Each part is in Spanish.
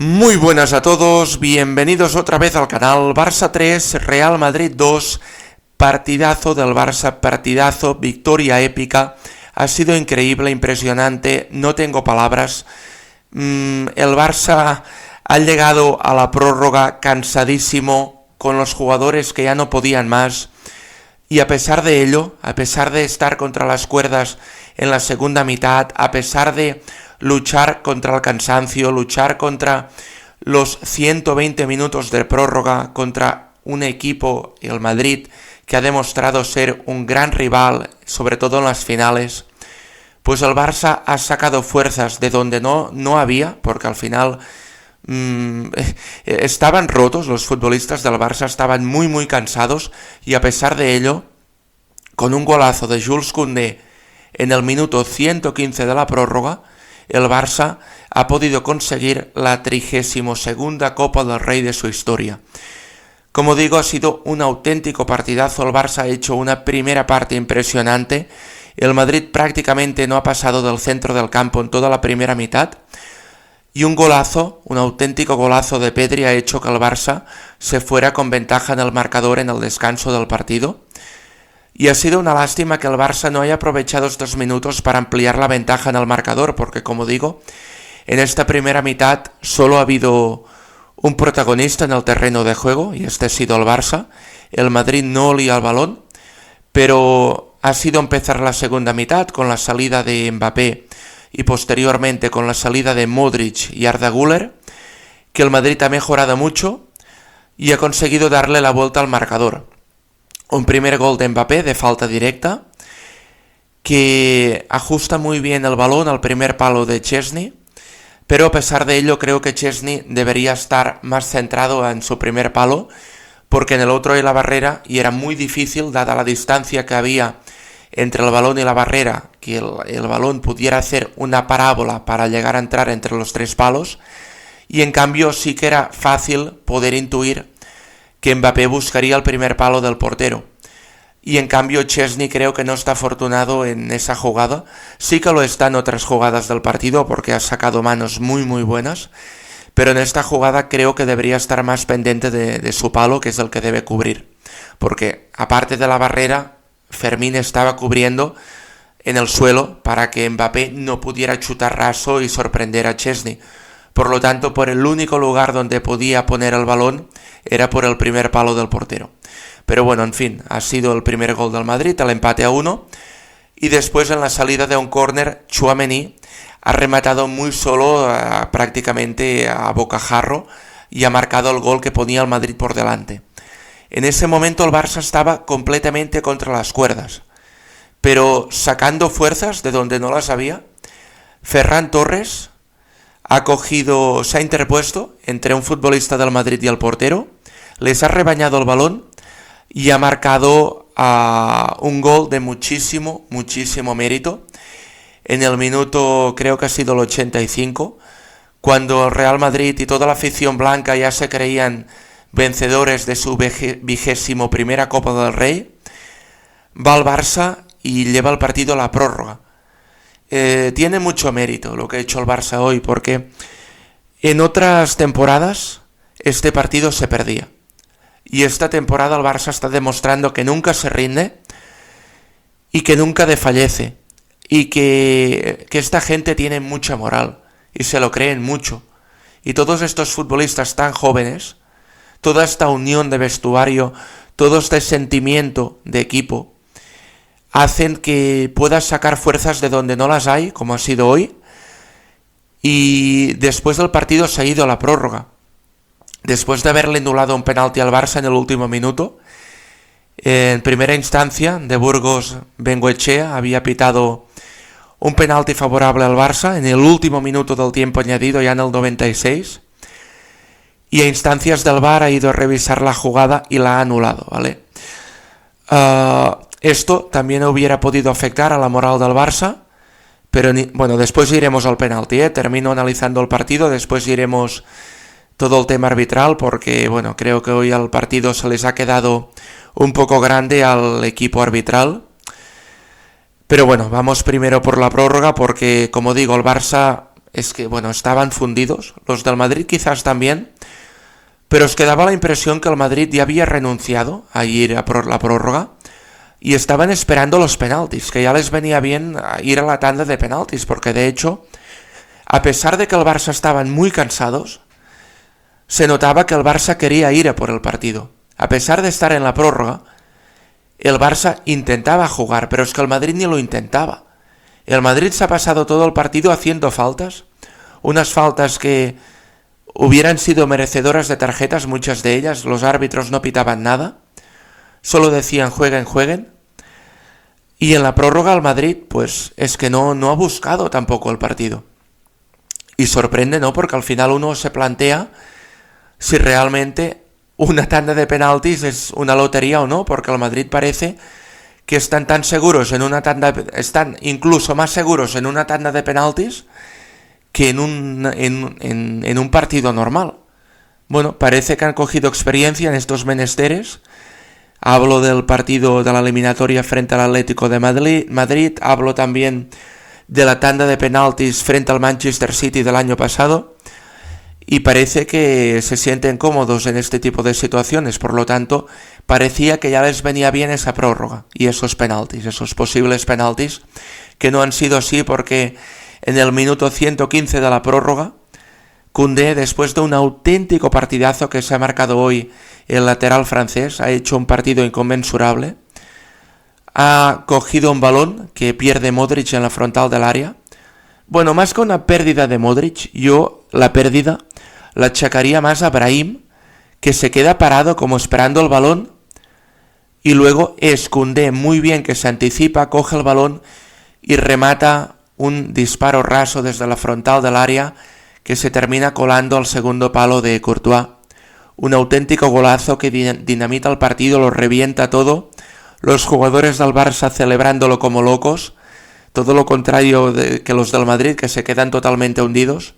Muy buenas a todos, bienvenidos otra vez al canal. Barça 3, Real Madrid 2, partidazo del Barça, partidazo, victoria épica, ha sido increíble, impresionante, no tengo palabras. El Barça ha llegado a la prórroga cansadísimo, con los jugadores que ya no podían más, y a pesar de ello, a pesar de estar contra las cuerdas en la segunda mitad, a pesar de luchar contra el cansancio, luchar contra los 120 minutos de prórroga, contra un equipo, el Madrid, que ha demostrado ser un gran rival, sobre todo en las finales, pues el Barça ha sacado fuerzas de donde no había, porque al final estaban rotos, los futbolistas del Barça estaban muy cansados, y a pesar de ello, con un golazo de Jules Koundé en el minuto 115 de la prórroga, el Barça ha podido conseguir la 32ª Copa del Rey de su historia. Como digo, ha sido un auténtico partidazo. El Barça ha hecho una primera parte impresionante. El Madrid prácticamente no ha pasado del centro del campo en toda la primera mitad. Y un golazo, un auténtico golazo de Pedri ha hecho que el Barça se fuera con ventaja en el marcador en el descanso del partido. Y ha sido una lástima que el Barça no haya aprovechado estos minutos para ampliar la ventaja en el marcador, porque como digo, en esta primera mitad solo ha habido un protagonista en el terreno de juego, y este ha sido el Barça. El Madrid no olía el balón, pero ha sido empezar la segunda mitad con la salida de Mbappé y posteriormente con la salida de Modric y Arda Güler, que el Madrid ha mejorado mucho y ha conseguido darle la vuelta al marcador. Un primer gol de Mbappé de falta directa, que ajusta muy bien el balón al primer palo de Chesney, pero a pesar de ello creo que Chesney debería estar más centrado en su primer palo, porque en el otro hay la barrera y era muy difícil, dada la distancia que había entre el balón y la barrera, que el balón pudiera hacer una parábola para llegar a entrar entre los tres palos, y en cambio sí que era fácil poder intuir que Mbappé buscaría el primer palo del portero. Y en cambio Chesney creo que no está afortunado en esa jugada. Sí que lo está en otras jugadas del partido porque ha sacado manos muy buenas, pero en esta jugada creo que debería estar más pendiente de su palo, que es el que debe cubrir. Porque aparte de la barrera, Fermín estaba cubriendo en el suelo para que Mbappé no pudiera chutar raso y sorprender a Chesney. Por lo tanto, por el único lugar donde podía poner el balón era por el primer palo del portero. Pero bueno, en fin, ha sido el primer gol del Madrid, el empate a 1. Y después en la salida de un córner, Tchouaméni ha rematado muy solo, prácticamente a bocajarro, y ha marcado el gol que ponía el Madrid por delante. En ese momento el Barça estaba completamente contra las cuerdas, pero sacando fuerzas de donde no las había. Ferran Torres se ha interpuesto entre un futbolista del Madrid y el portero, les ha rebañado el balón y ha marcado un gol de muchísimo mérito en el minuto, creo que ha sido el 85, cuando el Real Madrid y toda la afición blanca ya se creían vencedores de su 21ª Copa del Rey. Va al Barça y lleva el partido a la prórroga. Tiene mucho mérito lo que ha hecho el Barça hoy, porque en otras temporadas este partido se perdía. Y esta temporada el Barça está demostrando que nunca se rinde y que nunca desfallece. Y que esta gente tiene mucha moral y se lo creen mucho. Y todos estos futbolistas tan jóvenes, toda esta unión de vestuario, todo este sentimiento de equipo, hacen que puedas sacar fuerzas de donde no las hay, como ha sido hoy. Y después del partido se ha ido a la prórroga. Después de haberle anulado un penalti al Barça en el último minuto, en primera instancia, de Burgos Bengoechea había pitado un penalti favorable al Barça en el último minuto del tiempo añadido, ya en el 96, y a instancias del VAR ha ido a revisar la jugada y la ha anulado, ¿vale? Esto también hubiera podido afectar a la moral del Barça, pero bueno, después iremos al penalti, termino analizando el partido, después iremos todo el tema arbitral, porque bueno, creo que hoy al partido se les ha quedado un poco grande al equipo arbitral. Pero bueno, vamos primero por la prórroga, porque como digo, el Barça es que, bueno, estaban fundidos. Los del Madrid quizás también, pero os quedaba la impresión que el Madrid ya había renunciado a ir a por la prórroga y estaban esperando los penaltis, que ya les venía bien ir a la tanda de penaltis, porque de hecho, a pesar de que el Barça estaban muy cansados, se notaba que el Barça quería ir a por el partido. A pesar de estar en la prórroga, el Barça intentaba jugar, pero es que el Madrid ni lo intentaba. El Madrid se ha pasado todo el partido haciendo faltas, unas faltas que hubieran sido merecedoras de tarjetas, muchas de ellas, los árbitros no pitaban nada, solo decían jueguen, jueguen, y en la prórroga el Madrid, pues es que no ha buscado tampoco el partido. Y sorprende, ¿no? Porque al final uno se plantea si realmente una tanda de penaltis es una lotería o no, porque el Madrid parece que están tan seguros en una tanda, están incluso más seguros en una tanda de penaltis que en un partido normal. Bueno, parece que han cogido experiencia en estos menesteres. Hablo del partido de la eliminatoria frente al Atlético de Madrid, hablo también de la tanda de penaltis frente al Manchester City del año pasado, y parece que se sienten cómodos en este tipo de situaciones. Por lo tanto, parecía que ya les venía bien esa prórroga y esos penaltis, esos posibles penaltis, que no han sido así, porque en el minuto 115 de la prórroga, Koundé, después de un auténtico partidazo que se ha marcado hoy el lateral francés, ha hecho un partido inconmensurable, ha cogido un balón que pierde Modric en la frontal del área. Bueno, más que una pérdida de Modric, yo la pérdida la achacaría más a Brahim, que se queda parado como esperando el balón, y luego es Koundé muy bien que se anticipa, coge el balón y remata un disparo raso desde la frontal del área que se termina colando al segundo palo de Courtois. Un auténtico golazo que dinamita el partido, lo revienta todo, los jugadores del Barça celebrándolo como locos, todo lo contrario que los del Madrid, que se quedan totalmente hundidos.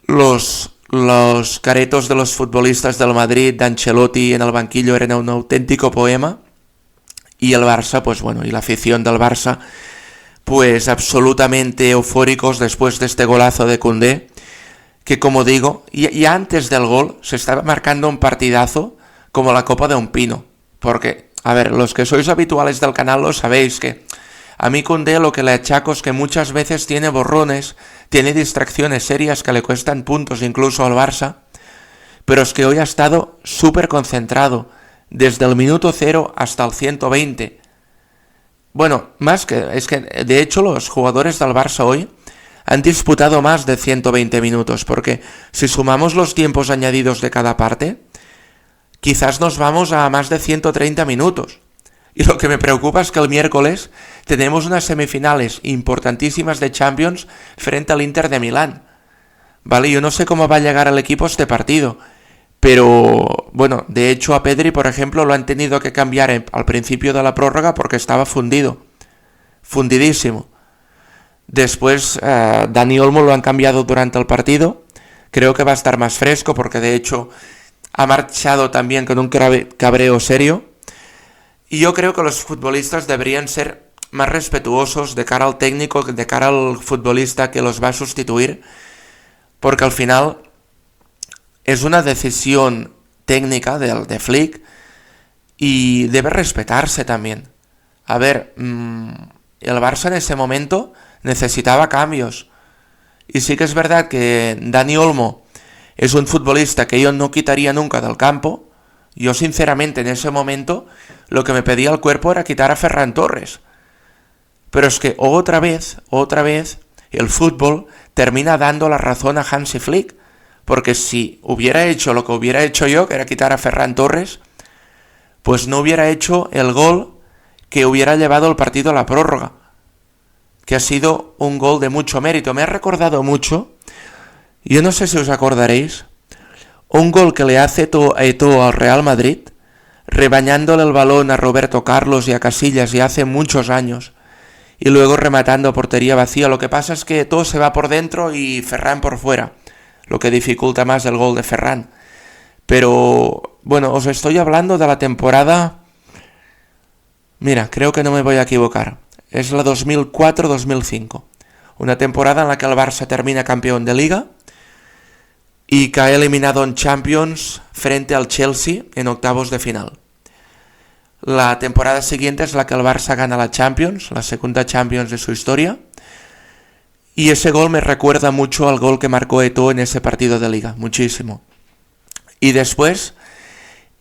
Los caretos de los futbolistas del Madrid, de Ancelotti en el banquillo, eran un auténtico poema, y el Barça, pues bueno, y la afición del Barça, pues absolutamente eufóricos después de este golazo de Koundé, que, como digo, y antes del gol se estaba marcando un partidazo como la copa de un pino, porque, a ver, los que sois habituales del canal lo sabéis, que a mí Koundé lo que le achaco es que muchas veces tiene borrones, tiene distracciones serias que le cuestan puntos incluso al Barça, pero es que hoy ha estado súper concentrado, desde el minuto 0 hasta el 120. Bueno, es que de hecho los jugadores del Barça hoy han disputado más de 120 minutos, porque si sumamos los tiempos añadidos de cada parte, quizás nos vamos a más de 130 minutos. Y lo que me preocupa es que el miércoles tenemos unas semifinales importantísimas de Champions frente al Inter de Milán. Vale, yo no sé cómo va a llegar el equipo a este partido, pero bueno, de hecho a Pedri, por ejemplo, lo han tenido que cambiar al principio de la prórroga porque estaba fundido, fundidísimo. Después Dani Olmo lo han cambiado durante el partido, creo que va a estar más fresco porque de hecho ha marchado también con un cabreo serio. Y yo creo que los futbolistas deberían ser más respetuosos de cara al técnico, de cara al futbolista que los va a sustituir, porque al final es una decisión técnica de Flick y debe respetarse también. A ver, el Barça en ese momento necesitaba cambios. Y sí que es verdad que Dani Olmo es un futbolista que yo no quitaría nunca del campo. Yo sinceramente en ese momento lo que me pedía el cuerpo era quitar a Ferran Torres. Pero es que otra vez, el fútbol termina dando la razón a Hansi Flick. Porque si hubiera hecho lo que hubiera hecho yo, que era quitar a Ferran Torres, pues no hubiera hecho el gol que hubiera llevado el partido a la prórroga. Que ha sido un gol de mucho mérito. Me ha recordado mucho, yo no sé si os acordaréis, un gol que le hace Eto'o al Real Madrid, rebañándole el balón a Roberto Carlos y a Casillas y hace muchos años, y luego rematando a portería vacía. Lo que pasa es que Eto'o se va por dentro y Ferran por fuera, lo que dificulta más el gol de Ferran. Pero bueno, os estoy hablando de la temporada, mira, creo que no me voy a equivocar, es la 2004-2005, Una temporada en la que el Barça termina campeón de Liga y cae eliminado en Champions frente al Chelsea en octavos de final. La temporada siguiente es la que el Barça gana la Champions, la segunda Champions de su historia. Y ese gol me recuerda mucho al gol que marcó Eto'o en ese partido de Liga, muchísimo. Y después,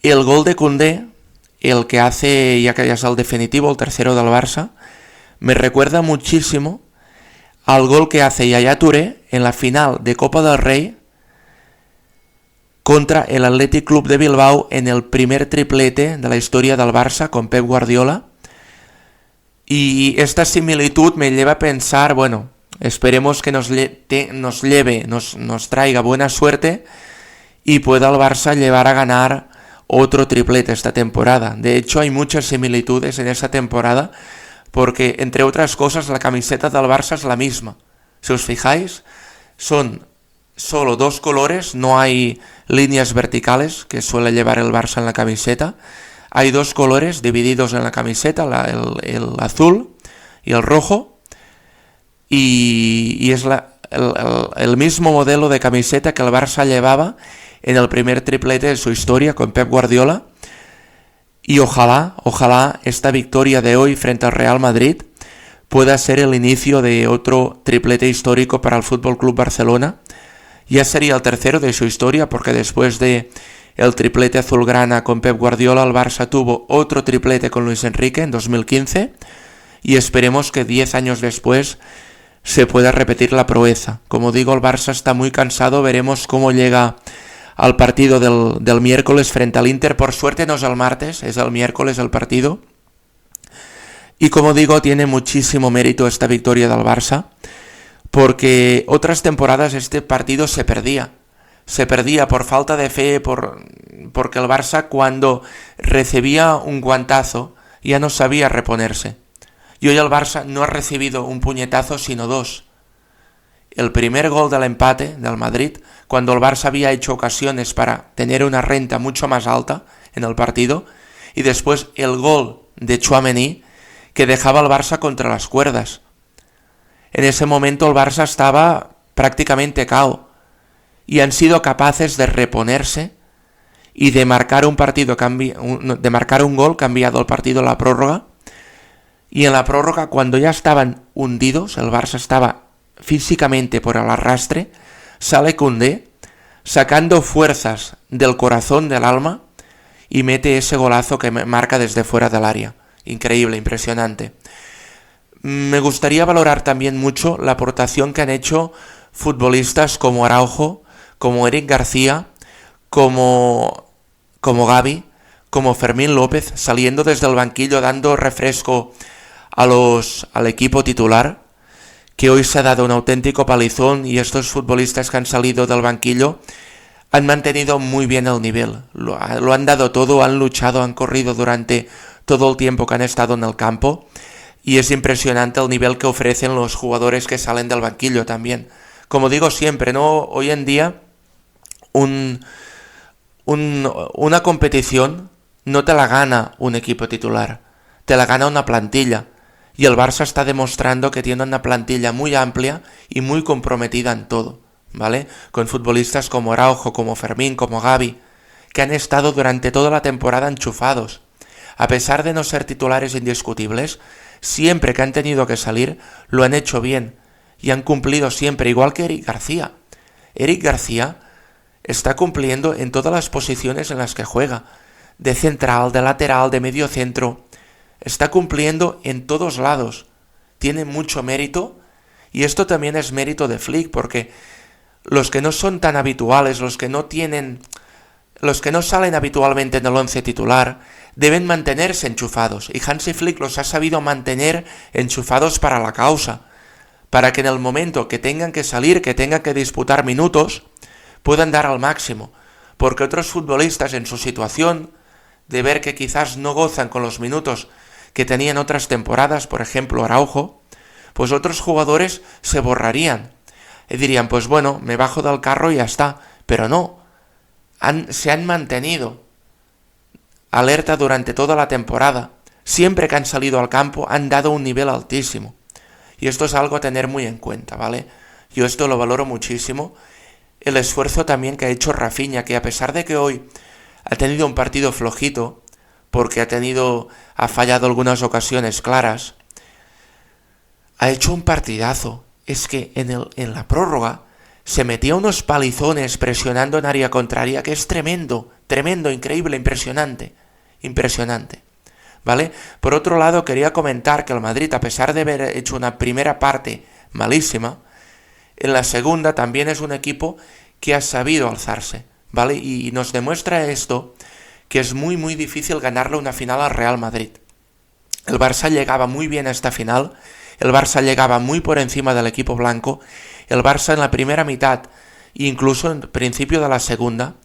el gol de Koundé, el que hace, ya que ya es el definitivo, el tercero del Barça, me recuerda muchísimo al gol que hace Yaya Touré en la final de Copa del Rey contra el Athletic Club de Bilbao en el primer triplete de la historia del Barça con Pep Guardiola. Y esta similitud me lleva a pensar, bueno, esperemos que nos traiga buena suerte y pueda el Barça llevar a ganar otro triplete esta temporada. De hecho, hay muchas similitudes en esa temporada porque, entre otras cosas, la camiseta del Barça es la misma. Si os fijáis, son solo dos colores, no hay líneas verticales que suele llevar el Barça en la camiseta. Hay dos colores divididos en la camiseta, el azul y el rojo, y es el mismo modelo de camiseta que el Barça llevaba en el primer triplete de su historia con Pep Guardiola. Y ojalá esta victoria de hoy frente al Real Madrid pueda ser el inicio de otro triplete histórico para el Fútbol Club Barcelona. Ya sería el tercero de su historia, porque después de el triplete azulgrana con Pep Guardiola, el Barça tuvo otro triplete con Luis Enrique en 2015, y esperemos que 10 años después se pueda repetir la proeza. Como digo, el Barça está muy cansado, veremos cómo llega al partido del miércoles frente al Inter. Por suerte no es el martes, es el miércoles el partido. Y como digo, tiene muchísimo mérito esta victoria del Barça, porque otras temporadas este partido se perdía por falta de fe, porque el Barça, cuando recibía un guantazo, ya no sabía reponerse. Y hoy el Barça no ha recibido un puñetazo sino dos. El primer gol del empate del Madrid, cuando el Barça había hecho ocasiones para tener una renta mucho más alta en el partido, y después el gol de Tchouaméni, que dejaba al Barça contra las cuerdas. En ese momento el Barça estaba prácticamente cao, y han sido capaces de reponerse y de marcar un gol cambiado el partido en la prórroga. Y en la prórroga, cuando ya estaban hundidos, el Barça estaba físicamente por el arrastre, sale Koundé sacando fuerzas del corazón, del alma, y mete ese golazo que marca desde fuera del área. Increíble, impresionante. Me gustaría valorar también mucho la aportación que han hecho futbolistas como Araujo, como Eric García, como Gavi, como Fermín López, saliendo desde el banquillo dando refresco al equipo titular, que hoy se ha dado un auténtico palizón, y estos futbolistas que han salido del banquillo han mantenido muy bien el nivel, lo han dado todo, han luchado, han corrido durante todo el tiempo que han estado en el campo, y es impresionante el nivel que ofrecen los jugadores que salen del banquillo también. Como digo siempre, ¿no? Hoy en día una competición no te la gana un equipo titular, te la gana una plantilla, y el Barça está demostrando que tiene una plantilla muy amplia y muy comprometida en todo, ¿vale? Con futbolistas como Araujo, como Fermín, como Gavi, que han estado durante toda la temporada enchufados. A pesar de no ser titulares indiscutibles, siempre que han tenido que salir, lo han hecho bien y han cumplido siempre, igual que Eric García. Eric García está cumpliendo en todas las posiciones en las que juega, de central, de lateral, de medio centro. Está cumpliendo en todos lados. Tiene mucho mérito, y esto también es mérito de Flick, porque los que no son tan habituales, los que no salen habitualmente en el once titular, deben mantenerse enchufados, y Hansi Flick los ha sabido mantener enchufados para la causa, para que en el momento que tengan que salir, que tengan que disputar minutos, puedan dar al máximo, porque otros futbolistas en su situación, de ver que quizás no gozan con los minutos que tenían otras temporadas, por ejemplo Araujo, pues otros jugadores se borrarían y dirían, pues bueno, me bajo del carro y ya está. Pero no, se han mantenido alerta durante toda la temporada. Siempre que han salido al campo han dado un nivel altísimo, Y esto es algo a tener muy en cuenta, ¿vale? Yo esto lo valoro muchísimo. El esfuerzo también que ha hecho Rafinha, que a pesar de que hoy ha tenido un partido flojito, porque ha fallado algunas ocasiones claras, ha hecho un partidazo. Es que en la prórroga se metía unos palizones presionando en área contraria, que es tremendo, increíble, impresionante, ¿vale? Por otro lado, quería comentar que el Madrid, a pesar de haber hecho una primera parte malísima, en la segunda también es un equipo que ha sabido alzarse, ¿vale? Y nos demuestra esto, que es muy muy difícil ganarle una final al Real Madrid. El Barça llegaba muy bien a esta final, el Barça llegaba muy por encima del equipo blanco, el Barça en la primera mitad, incluso en principio de la segunda,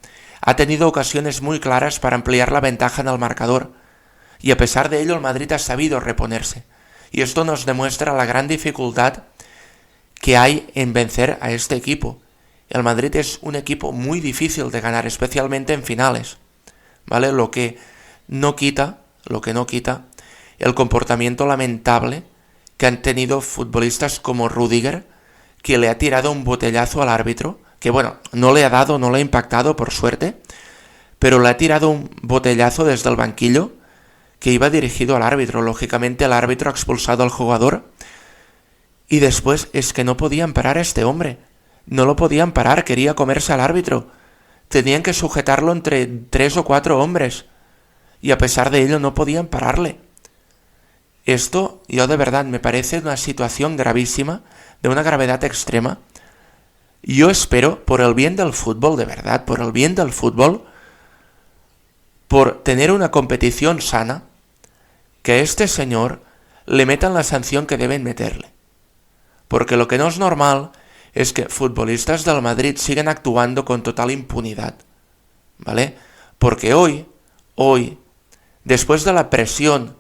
ha tenido ocasiones muy claras para ampliar la ventaja en el marcador, y a pesar de ello el Madrid ha sabido reponerse. Y esto nos demuestra la gran dificultad que hay en vencer a este equipo. El Madrid es un equipo muy difícil de ganar, especialmente en finales, ¿vale? Lo que no quita el comportamiento lamentable que han tenido futbolistas como Rüdiger, que le ha tirado un botellazo al árbitro, que bueno, no le ha impactado por suerte, pero le ha tirado un botellazo desde el banquillo que iba dirigido al árbitro. Lógicamente el árbitro ha expulsado al jugador y después es que no podían parar a este hombre. No lo podían parar, quería comerse al árbitro. Tenían que sujetarlo entre 3 o 4 hombres y a pesar de ello no podían pararle. Esto, yo de verdad, me parece una situación gravísima, de una gravedad extrema. Yo espero, por el bien del fútbol, de verdad, por el bien del fútbol, por tener una competición sana, que a este señor le metan la sanción que deben meterle. Porque lo que no es normal es que futbolistas del Madrid sigan actuando con total impunidad, ¿vale? Porque hoy, después de la presión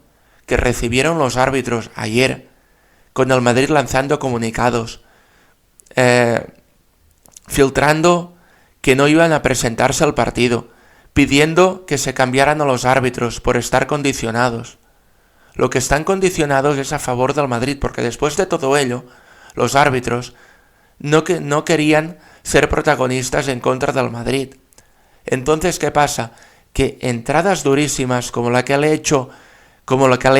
que recibieron los árbitros ayer, con el Madrid lanzando comunicados, filtrando que no iban a presentarse al partido, pidiendo que se cambiaran a los árbitros por estar condicionados. Lo que están condicionados es a favor del Madrid, porque después de todo ello, los árbitros no querían ser protagonistas en contra del Madrid. Entonces, ¿qué pasa? Que entradas durísimas como la que le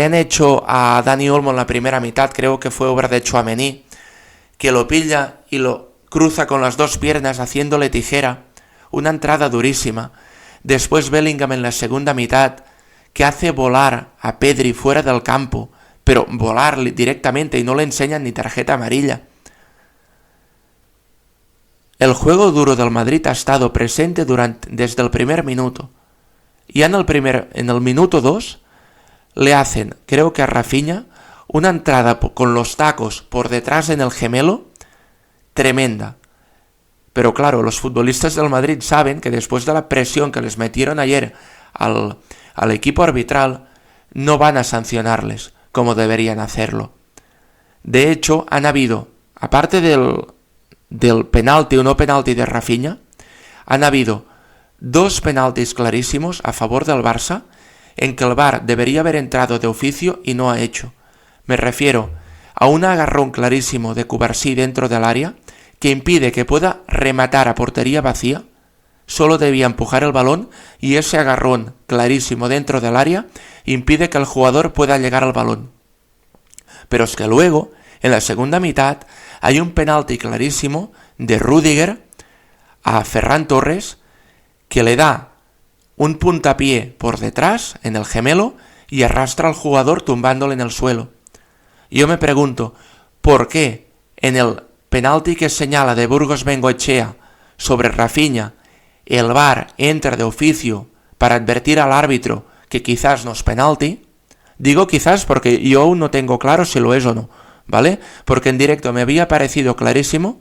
han hecho a Dani Olmo en la primera mitad, creo que fue obra de Tchouaméni, que lo pilla y lo cruza con las 2 piernas haciéndole tijera, una entrada durísima. Después Bellingham en la segunda mitad, que hace volar a Pedri fuera del campo, pero volar directamente y no le enseñan ni tarjeta amarilla. El juego duro del Madrid ha estado presente desde el primer minuto. Y en el minuto 2 le hacen, creo que a Rafinha, una entrada con los tacos por detrás en el gemelo, tremenda. Pero claro, los futbolistas del Madrid saben que después de la presión que les metieron ayer al equipo arbitral, no van a sancionarles como deberían hacerlo. De hecho, han habido, aparte del penalti o no penalti de Rafinha, han habido 2 penaltis clarísimos a favor del Barça en que el VAR debería haber entrado de oficio y no ha hecho. Me refiero a un agarrón clarísimo de Cubarsí dentro del área que impide que pueda rematar a portería vacía. Solo debía empujar el balón y ese agarrón clarísimo dentro del área impide que el jugador pueda llegar al balón. Pero es que luego, en la segunda mitad, hay un penalti clarísimo de Rüdiger a Ferran Torres que le da un puntapié por detrás en el gemelo y arrastra al jugador tumbándole en el suelo. Yo me pregunto, ¿por qué en el penalti que señala de Burgos Bengoechea sobre Rafinha el VAR entra de oficio para advertir al árbitro que quizás no es penalti? Digo quizás porque yo aún no tengo claro si lo es o no, ¿vale? Porque en directo me había parecido clarísimo,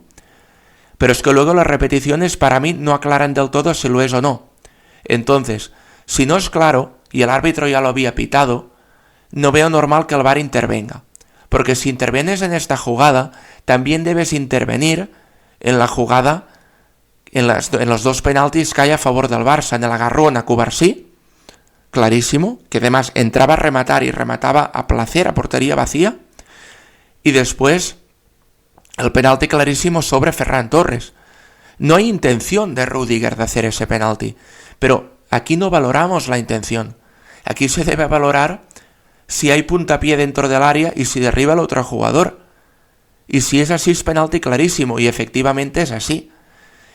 pero es que luego las repeticiones para mí no aclaran del todo si lo es o no. Entonces, si no es claro, y el árbitro ya lo había pitado, no veo normal que el VAR intervenga. Porque si intervienes en esta jugada, también debes intervenir en la jugada, en los 2 penaltis que hay a favor del Barça, en el agarrón a Cubarsí, clarísimo, que además entraba a rematar y remataba a placer a portería vacía, Y después el penalti clarísimo sobre Ferran Torres. No hay intención de Rüdiger de hacer ese penalti, pero aquí no valoramos la intención. Aquí se debe valorar si hay puntapié dentro del área y si derriba al otro jugador. Y si es así, es penalti clarísimo, y efectivamente es así.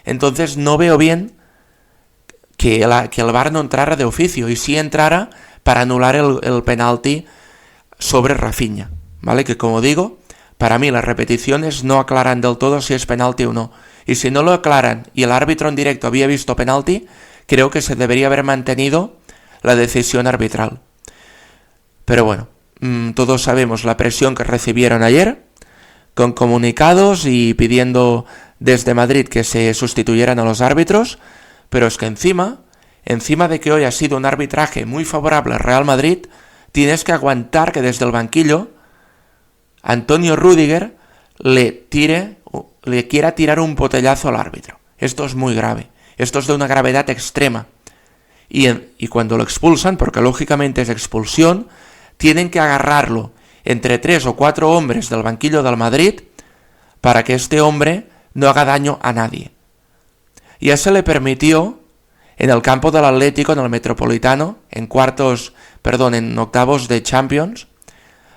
Entonces no veo bien que el VAR no entrara de oficio, y sí entrara para anular el penalti sobre Rafinha, ¿vale? Que como digo, para mí las repeticiones no aclaran del todo si es penalti o no. Y si no lo aclaran y el árbitro en directo había visto penalti, creo que se debería haber mantenido la decisión arbitral. Pero bueno, todos sabemos la presión que recibieron ayer, con comunicados y pidiendo desde Madrid que se sustituyeran a los árbitros, pero es que encima de que hoy ha sido un arbitraje muy favorable al Real Madrid, tienes que aguantar que desde el banquillo Antonio Rüdiger le quiera tirar un botellazo al árbitro. Esto es muy grave, esto es de una gravedad extrema. Y cuando lo expulsan, porque lógicamente es expulsión, tienen que agarrarlo entre 3 o 4 hombres del banquillo del Madrid para que este hombre no haga daño a nadie. Ya se le permitió en el campo del Atlético, en el Metropolitano, en octavos de Champions,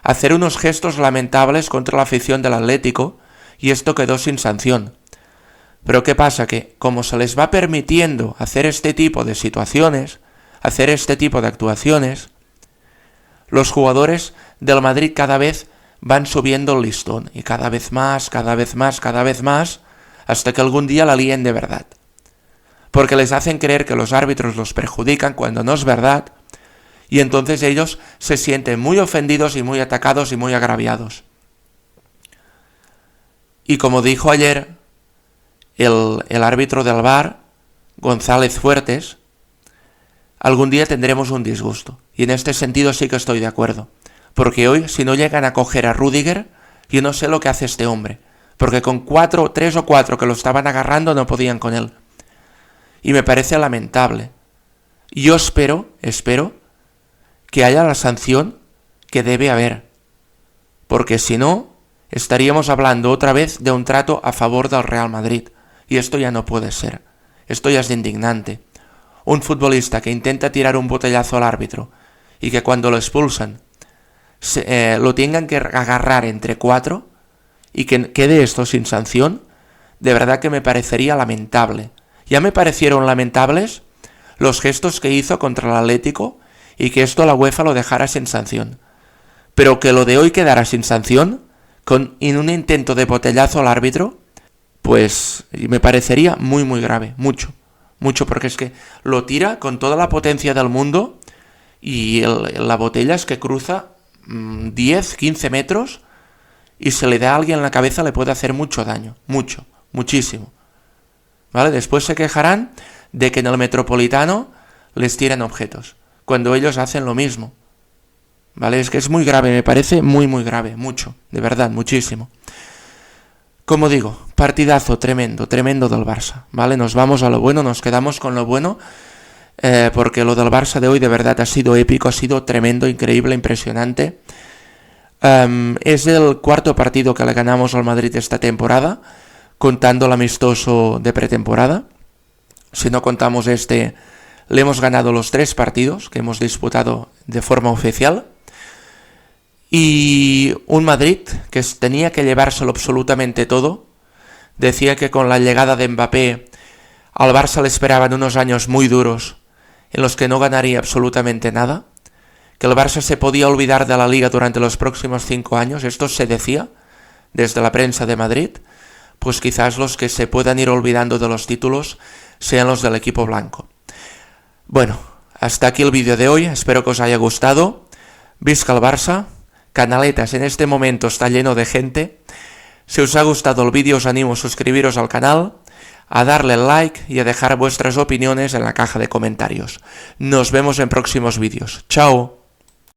hacer unos gestos lamentables contra la afición del Atlético, y esto quedó sin sanción. Pero ¿qué pasa? Que como se les va permitiendo hacer este tipo de situaciones, hacer este tipo de actuaciones, los jugadores del Madrid cada vez van subiendo el listón, y cada vez más, hasta que algún día la líen de verdad. Porque les hacen creer que los árbitros los perjudican cuando no es verdad, y entonces ellos se sienten muy ofendidos y muy atacados y muy agraviados. Y como dijo ayer el árbitro del VAR, González Fuertes, algún día tendremos un disgusto. Y en este sentido sí que estoy de acuerdo. Porque hoy, si no llegan a coger a Rüdiger, yo no sé lo que hace este hombre. Porque con 3 o 4 que lo estaban agarrando no podían con él. Y me parece lamentable. Yo espero que haya la sanción que debe haber. Porque si no, estaríamos hablando otra vez de un trato a favor del Real Madrid. Y esto ya no puede ser. Esto ya es indignante. Un futbolista que intenta tirar un botellazo al árbitro y que cuando lo expulsan lo tengan que agarrar entre 4 y que quede esto sin sanción, de verdad que me parecería lamentable. Ya me parecieron lamentables los gestos que hizo contra el Atlético y que esto la UEFA lo dejara sin sanción. Pero que lo de hoy quedara sin sanción, en un intento de botellazo al árbitro, pues me parecería muy muy grave, mucho, porque es que lo tira con toda la potencia del mundo y la botella es que cruza 10, 15 metros y se le da a alguien en la cabeza, le puede hacer mucho daño, muchísimo. ¿Vale? Después se quejarán de que en el Metropolitano les tiran objetos, cuando ellos hacen lo mismo. ¿Vale? Es que es muy grave, me parece muy muy grave, mucho, de verdad, muchísimo. Como digo, partidazo tremendo del Barça, ¿vale? Nos vamos a lo bueno, nos quedamos con lo bueno, porque lo del Barça de hoy de verdad ha sido épico, ha sido tremendo, increíble, impresionante. Es el 4º partido que le ganamos al Madrid esta temporada, contando el amistoso de pretemporada. Si no contamos le hemos ganado los 3 partidos que hemos disputado de forma oficial. Y un Madrid que tenía que llevárselo absolutamente todo. Decía que con la llegada de Mbappé al Barça le esperaban unos años muy duros en los que no ganaría absolutamente nada, que el Barça se podía olvidar de la Liga durante los próximos 5 años, esto se decía desde la prensa de Madrid, pues quizás los que se puedan ir olvidando de los títulos sean los del equipo blanco. Bueno, hasta aquí el vídeo de hoy, espero que os haya gustado. Visca el Barça. Canaletas, en este momento está lleno de gente. Si os ha gustado el vídeo os animo a suscribiros al canal, a darle like y a dejar vuestras opiniones en la caja de comentarios. Nos vemos en próximos vídeos. ¡Chao!